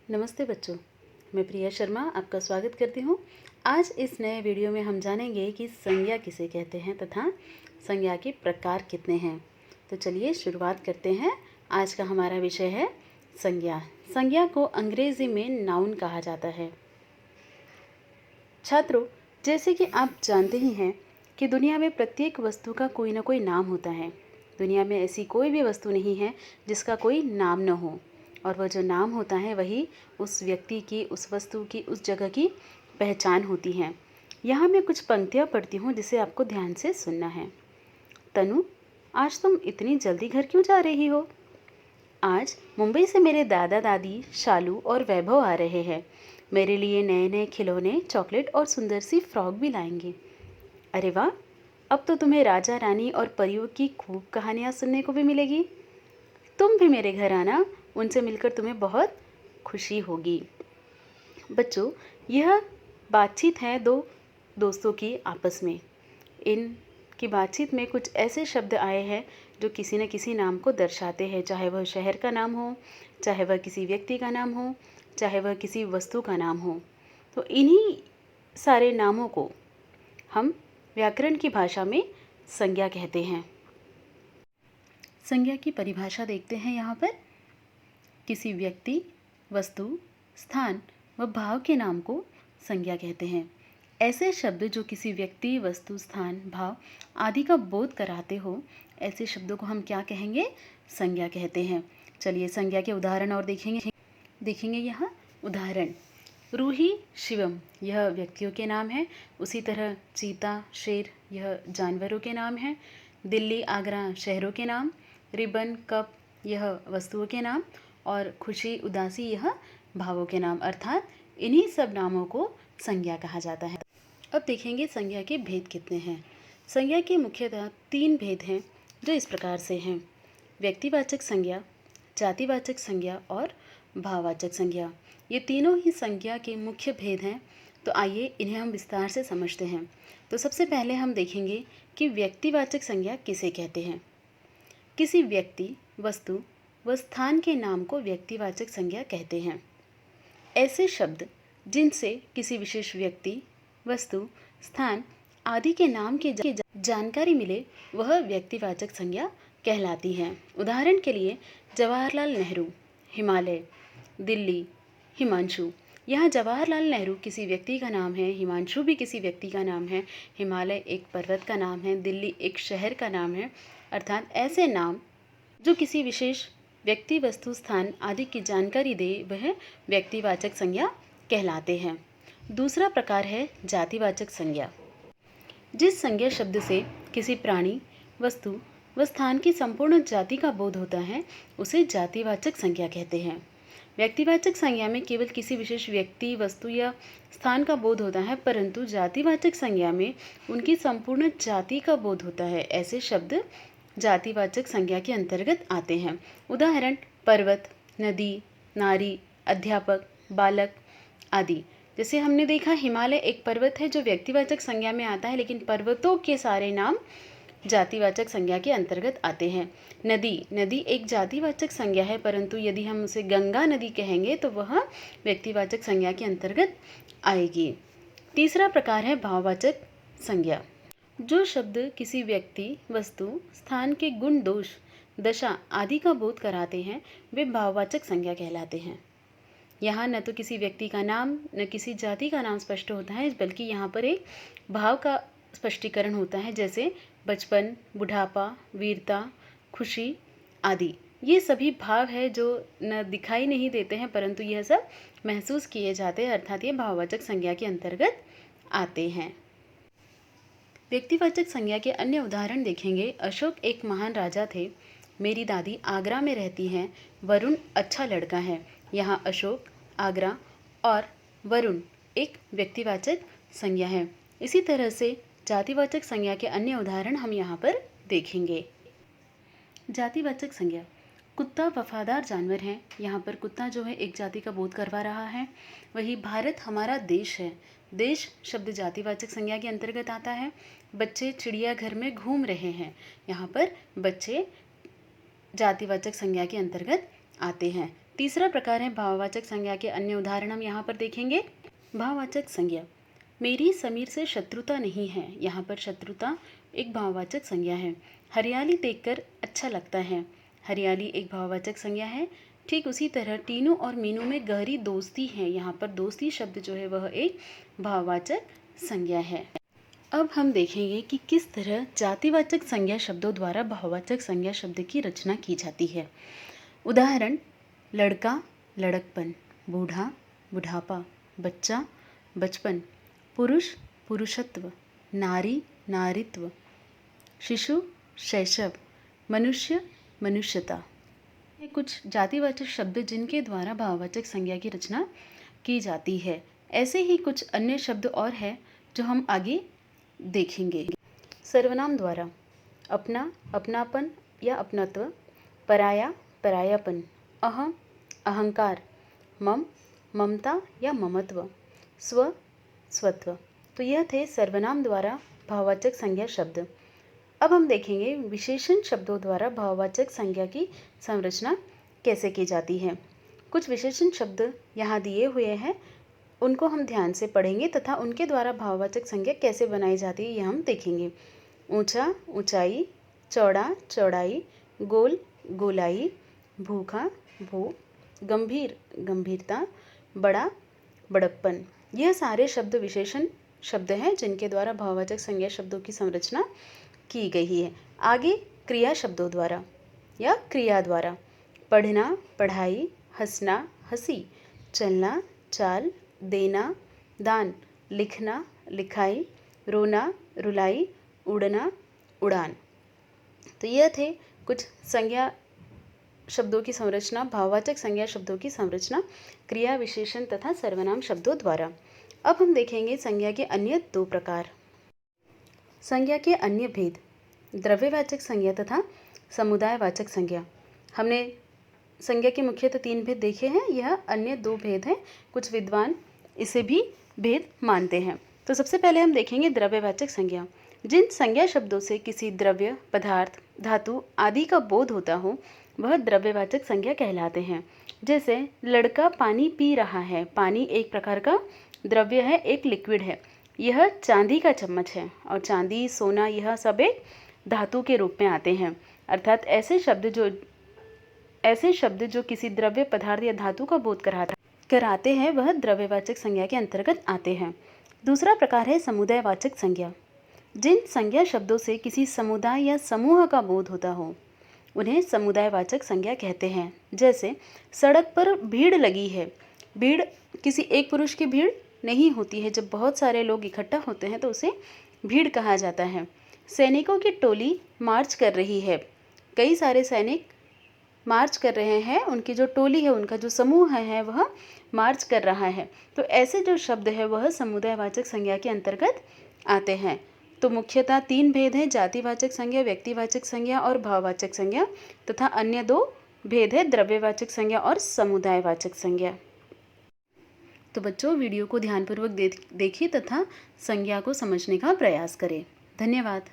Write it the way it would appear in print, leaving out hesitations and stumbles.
नमस्ते बच्चों, मैं प्रिया शर्मा आपका स्वागत करती हूँ। आज इस नए वीडियो में हम जानेंगे कि संज्ञा किसे कहते हैं तथा संज्ञा के प्रकार कितने हैं। तो चलिए शुरुआत करते हैं। आज का हमारा विषय है संज्ञा। संज्ञा को अंग्रेजी में नाउन कहा जाता है। छात्रों, जैसे कि आप जानते ही हैं कि दुनिया में प्रत्येक वस्तु का कोई ना कोई नाम होता है। दुनिया में ऐसी कोई भी वस्तु नहीं है जिसका कोई नाम न हो, और वह जो नाम होता है वही उस व्यक्ति की, उस वस्तु की, उस जगह की पहचान होती है। यहाँ मैं कुछ पंक्तियाँ पढ़ती हूँ जिसे आपको ध्यान से सुनना है। तनु, आज तुम इतनी जल्दी घर क्यों जा रही हो? आज मुंबई से मेरे दादा दादी, शालू और वैभव आ रहे हैं। मेरे लिए नए नए खिलौने, चॉकलेट और सुंदर सी फ्रॉक भी लाएंगे। अरे वाह, अब तो तुम्हें राजा रानी और परियों की खूब कहानियाँ सुनने को भी मिलेगी। तुम भी मेरे घर आना, उनसे मिलकर तुम्हें बहुत खुशी होगी। बच्चों, यह बातचीत है दो दोस्तों की आपस में। इनकी बातचीत में कुछ ऐसे शब्द आए हैं जो किसी न किसी नाम को दर्शाते हैं, चाहे वह शहर का नाम हो, चाहे वह किसी व्यक्ति का नाम हो, चाहे वह किसी वस्तु का नाम हो। तो इन्हीं सारे नामों को हम व्याकरण की भाषा में संज्ञा कहते हैं। संज्ञा की परिभाषा देखते हैं यहाँ पर। किसी व्यक्ति, वस्तु, स्थान व भाव के नाम को संज्ञा कहते हैं। ऐसे शब्द जो किसी व्यक्ति, वस्तु, स्थान, भाव आदि का बोध कराते हो, ऐसे शब्दों को हम क्या कहेंगे? संज्ञा कहते हैं। चलिए संज्ञा के उदाहरण और देखेंगे यहाँ उदाहरण। रूही, शिवम यह व्यक्तियों के नाम है। उसी तरह चीता, शेर यह जानवरों के नाम हैं। दिल्ली, आगरा शहरों के नाम। रिबन, कप यह वस्तुओं के नाम। और खुशी, उदासी यह भावों के नाम। अर्थात इन्हीं सब नामों को संज्ञा कहा जाता है। अब देखेंगे संज्ञा के भेद कितने हैं। संज्ञा के मुख्यतः 3 भेद हैं जो इस प्रकार से हैं: व्यक्तिवाचक संज्ञा, जातिवाचक संज्ञा और भाववाचक संज्ञा। ये तीनों ही संज्ञा के मुख्य भेद हैं। तो आइए इन्हें हम विस्तार से समझते हैं। तो सबसे पहले हम देखेंगे कि व्यक्तिवाचक संज्ञा किसे कहते हैं। किसी व्यक्ति, वस्तु व स्थान के नाम को व्यक्तिवाचक संज्ञा कहते हैं। ऐसे शब्द जिनसे किसी विशेष व्यक्ति, वस्तु, स्थान आदि के नाम की जानकारी मिले, वह व्यक्तिवाचक संज्ञा कहलाती है। उदाहरण के लिए जवाहरलाल नेहरू, हिमालय, दिल्ली, हिमांशु। यहाँ जवाहरलाल नेहरू किसी व्यक्ति का नाम है, हिमांशु भी किसी व्यक्ति का नाम है, हिमालय एक पर्वत का नाम है, दिल्ली एक शहर का नाम है। अर्थात ऐसे नाम जो किसी विशेष व्यक्ति, वस्तु, स्थान आदि की जानकारी दे, वह व्यक्तिवाचक संज्ञा कहलाते हैं। दूसरा प्रकार है जातिवाचक संज्ञा। जिस संज्ञा शब्द से किसी प्राणी, वस्तु व स्थान की संपूर्ण जाति का बोध होता है, उसे जातिवाचक संज्ञा कहते हैं। व्यक्तिवाचक संज्ञा में केवल किसी विशेष व्यक्ति, वस्तु या स्थान का बोध होता है, परंतु जातिवाचक संज्ञा में उनकी संपूर्ण जाति का बोध होता है। ऐसे शब्द जातिवाचक संज्ञा के अंतर्गत आते हैं। उदाहरण पर्वत, नदी, नारी, अध्यापक, बालक आदि। जैसे हमने देखा, हिमालय एक पर्वत है जो व्यक्तिवाचक संज्ञा में आता है, लेकिन पर्वतों के सारे नाम जातिवाचक संज्ञा के अंतर्गत आते हैं। नदी एक जातिवाचक संज्ञा है, परंतु यदि हम उसे गंगा नदी कहेंगे तो वह व्यक्तिवाचक संज्ञा के अंतर्गत आएगी। तीसरा प्रकार है भाववाचक संज्ञा। जो शब्द किसी व्यक्ति, वस्तु, स्थान के गुण, दोष, दशा आदि का बोध कराते हैं, वे भाववाचक संज्ञा कहलाते हैं। यहाँ न तो किसी व्यक्ति का नाम, न किसी जाति का नाम स्पष्ट होता है, बल्कि यहाँ पर एक भाव का स्पष्टीकरण होता है, जैसे बचपन, बुढ़ापा, वीरता, खुशी आदि। ये सभी भाव है जो न दिखाई नहीं देते हैं, परंतु यह सब महसूस किए जाते हैं। अर्थात ये भाववाचक संज्ञा के अंतर्गत आते हैं। व्यक्तिवाचक संज्ञा के अन्य उदाहरण देखेंगे। अशोक एक महान राजा थे। मेरी दादी आगरा में रहती हैं। वरुण अच्छा लड़का है। यहाँ अशोक, आगरा और वरुण एक व्यक्तिवाचक संज्ञा है। इसी तरह से जातिवाचक संज्ञा के अन्य उदाहरण हम यहाँ पर देखेंगे। जातिवाचक संज्ञा। कुत्ता वफादार जानवर है। यहाँ पर कुत्ता जो है एक जाति का बोध करवा रहा है। वही भारत हमारा देश है। देश शब्द जातिवाचक संज्ञा के अंतर्गत आता है। बच्चे चिड़ियाघर में घूम रहे हैं। यहाँ पर बच्चे जातिवाचक संज्ञा के अंतर्गत आते हैं। तीसरा प्रकार है भाववाचक संज्ञा के अन्य उदाहरण हम यहाँ पर देखेंगे। भाववाचक संज्ञा, मेरी समीर से शत्रुता नहीं है। यहाँ पर शत्रुता एक भाववाचक संज्ञा है। हरियाली देखकर अच्छा लगता है, हरियाली एक भाववाचक संज्ञा है। ठीक उसी तरह टीनू और मीनू में गहरी दोस्ती है। यहाँ पर दोस्ती शब्द जो है वह एक भाववाचक संज्ञा है। अब हम देखेंगे कि किस तरह जातिवाचक संज्ञा शब्दों द्वारा भाववाचक संज्ञा शब्द की रचना की जाती है। उदाहरण, लड़का लड़कपन, बूढ़ा बुढ़ापा, बच्चा बचपन, पुरुष पुरुषत्व, नारी नारीत्व, शिशु शैशव, मनुष्य मनुष्यता। ये कुछ जातिवाचक शब्द जिनके द्वारा भाववाचक संज्ञा की रचना की जाती है। ऐसे ही कुछ अन्य शब्द और हैं जो हम आगे देखेंगे। सर्वनाम द्वारा अपना अपनापन या अपनत्व, पराया परायापन, अहम अहंकार, मम ममता या ममत्व, स्व स्वत्व। तो यह थे सर्वनाम द्वारा भाववाचक संज्ञा शब्द। अब हम देखेंगे विशेषण शब्दों द्वारा भाववाचक संज्ञा की संरचना कैसे की जाती है। कुछ विशेषण शब्द यहाँ दिए हुए हैं, उनको हम ध्यान से पढ़ेंगे तथा उनके द्वारा भाववाचक संज्ञा कैसे बनाई जाती है यह हम देखेंगे। ऊंचा ऊंचाई, चौड़ा चौड़ाई, गोल गोलाई, भूखा भूख, गंभीर गंभीरता, बड़ा बड़प्पन। यह सारे शब्द विशेषण शब्द हैं जिनके द्वारा भाववाचक संज्ञा शब्दों की संरचना की गई है। आगे क्रिया शब्दों द्वारा या क्रिया द्वारा पढ़ना पढ़ाई, हंसना हंसी, चलना चाल, देना दान, लिखना लिखाई, रोना रुलाई, उड़ना उड़ान। तो यह थे कुछ संज्ञा शब्दों की संरचना, भाववाचक संज्ञा शब्दों की संरचना क्रिया विशेषण तथा सर्वनाम शब्दों द्वारा। अब हम देखेंगे संज्ञा के अन्य दो प्रकार। संज्ञा के अन्य भेद, द्रव्यवाचक संज्ञा तथा समुदायवाचक संज्ञा। हमने संज्ञा के मुख्यतः 3 भेद देखे हैं, यह अन्य 2 भेद हैं। कुछ विद्वान इसे भी भेद मानते हैं। तो सबसे पहले हम देखेंगे द्रव्यवाचक संज्ञा। जिन संज्ञा शब्दों से किसी द्रव्य पदार्थ धातु आदि का बोध होता हो वह द्रव्यवाचक संज्ञा कहलाते हैं। जैसे लड़का पानी पी रहा है, पानी एक प्रकार का द्रव्य है, एक लिक्विड है। यह चांदी का चम्मच है और चांदी सोना यह सब एक धातु के रूप में आते हैं। अर्थात ऐसे शब्द जो किसी द्रव्य पदार्थ या धातु का बोध कराते हैं वह द्रव्यवाचक संज्ञा के अंतर्गत आते हैं। दूसरा प्रकार है समुदायवाचक संज्ञा। जिन संज्ञा शब्दों से किसी समुदाय या समूह का बोध होता हो उन्हें समुदायवाचक संज्ञा कहते हैं। जैसे सड़क पर भीड़ लगी है, भीड़ किसी एक पुरुष की भीड़ नहीं होती है, जब बहुत सारे लोग इकट्ठा होते हैं तो उसे भीड़ कहा जाता है। सैनिकों की टोली मार्च कर रही है, कई सारे सैनिक मार्च कर रहे हैं, उनकी जो टोली है, उनका जो समूह है वह मार्च कर रहा है। तो ऐसे जो शब्द है वह समुदायवाचक संज्ञा के अंतर्गत आते हैं। तो मुख्यतः 3 भेद हैं, जातिवाचक संज्ञा, व्यक्तिवाचक संज्ञा और भाववाचक संज्ञा, तथा अन्य 2 भेद है द्रव्यवाचक संज्ञा और समुदायवाचक संज्ञा। तो बच्चों वीडियो को ध्यानपूर्वक देखिए तथा संज्ञा को समझने का प्रयास करें। धन्यवाद।